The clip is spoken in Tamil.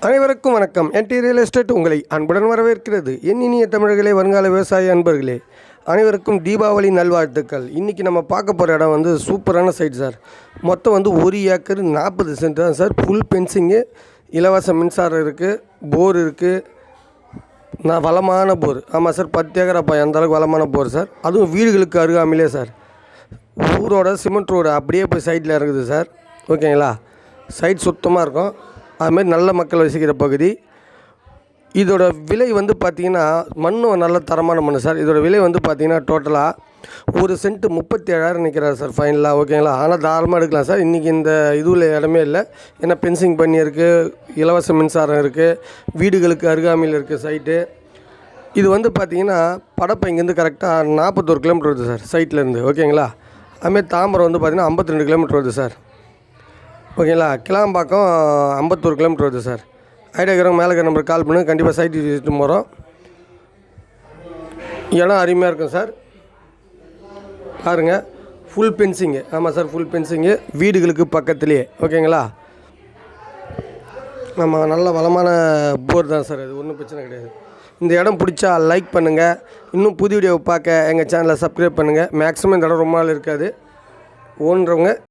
அனைவருக்கும் வணக்கம். என்டி ரியல் எஸ்டேட் உங்களை அன்புடன் வரவேற்கிறது. என் இனிய தமிழர்களே, வருங்கால விவசாய அன்பர்களே, அனைவருக்கும் தீபாவளி நல்வாழ்த்துக்கள். இன்றைக்கி நம்ம பார்க்க போகிற இடம் வந்து சூப்பரான சைட் சார். மொத்தம் வந்து 1 ஏக்கர் 40 சென்ட் தான் சார். ஃபுல் பென்சிங்கு, இலவச மின்சாரம் இருக்குது, போர் இருக்குது, வளமான போர். ஆமாம் சார், 10 ஏக்கர் அப்போ அந்தளவுக்கு வளமான போர் சார். அதுவும் வீடுகளுக்கு அருகாமையிலே சார். ஊரோட சிமெண்ட் ரோடு அப்படியே போய் சைட்டில் இருக்குது சார். ஓகேங்களா? சைட் சுத்தமாக இருக்கும். அதுமாதிரி நல்ல மக்கள் வசிக்கிற பகுதி. இதோட விலை வந்து பார்த்திங்கன்னா, மண்ணும் நல்ல தரமான மண் சார். இதோட விலை வந்து பார்த்திங்கன்னா டோட்டலாக 1 சென்ட்டு 37,000 நிற்கிறார் சார் ஃபைனலாக. ஓகேங்களா? ஆனால் தாராளமாக எடுக்கலாம் சார். இன்றைக்கி இந்த இதுவில் இடமே இல்லை. ஏன்னா பென்சிங் பண்ணியிருக்கு, இலவச மின்சாரம் இருக்குது, வீடுகளுக்கு அருகாமையில் இருக்குது சைட்டு. இது வந்து பார்த்திங்கன்னா படப்பை இங்கேருந்து கரெக்டாக 41 கிலோமீட்டர் வருது சார் சைட்லேருந்து. ஓகேங்களா? அதுமாதிரி தாம்பரம் வந்து பார்த்திங்கன்னா 52 கிலோமீட்டர் வருது சார். ஓகேங்களா? கிளாம்பாக்கம் 51 கிலோமீட்டர் வருது சார். ஐடியாக்கிறவங்க மேலே இருக்கிற நம்பருக்கு கால் பண்ணுங்கள். கண்டிப்பாக சைட்டு விசிட்டு போகிறோம். இடம் அருமையாக இருக்கும் சார். பாருங்கள், ஃபுல் பென்சிங்கு. ஆமாம் சார், ஃபுல் பென்சிங்கு, வீடுகளுக்கு பக்கத்துலேயே. ஓகேங்களா? நம்ம நல்ல வளமான போர் தான் சார். அது ஒன்றும் பிரச்சனை கிடையாது. இந்த இடம் பிடிச்சா லைக் பண்ணுங்கள். இன்னும் புது வீடியோவை பார்க்க எங்கள் சேனலை சப்ஸ்கிரைப் பண்ணுங்கள். மேக்ஸிமம் இந்த இடம் ரொம்ப நாள் இருக்காது. ஓன்றவங்க